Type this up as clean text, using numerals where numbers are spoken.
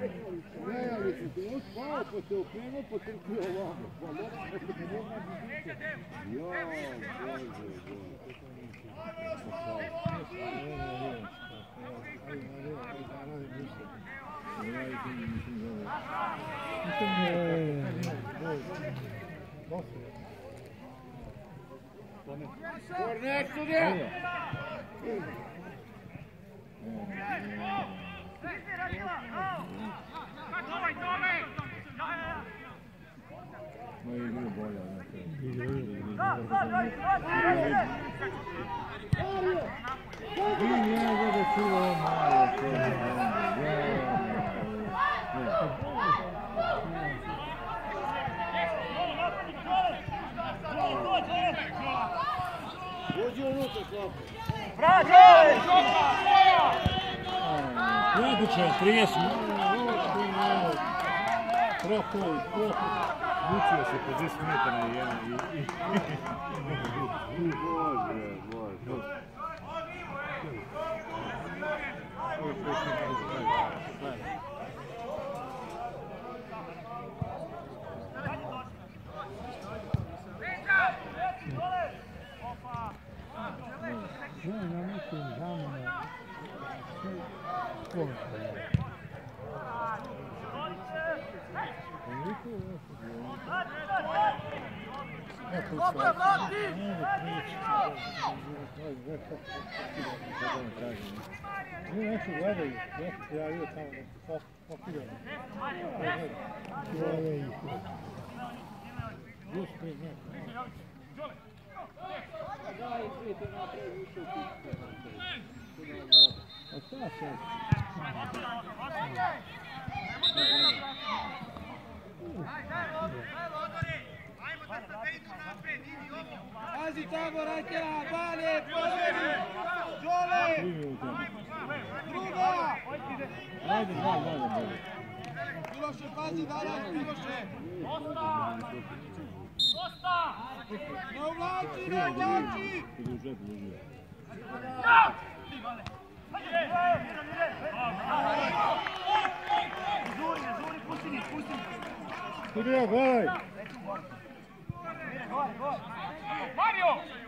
Gledali su te, on spao, pa se okrenuo, pa trpio ovamo. Pa lopta se ne nema biće. Joj, Bože, Corner, studija! Ma je bilo bolje, vi njega da čuva malo. Uđi unutra, Slavo. Predučaj, 30 Prohod, mučio se po 10 metara i jedan Bože. Ne nešto gledaju, ja sam prijavio tamo da se pokidao. Još ne znam. Daj, svijete napravi više u pistu. A šta sad? Pazi tamo, Rajtjela, Bale, proveri! Đole! Druga! Ajde, dalje. Miloše, pazi, dalje, Miloše! Dosta! Ne uvlači! Podružaj. Zuri, pusti njih. Studija, gledaj! Mario!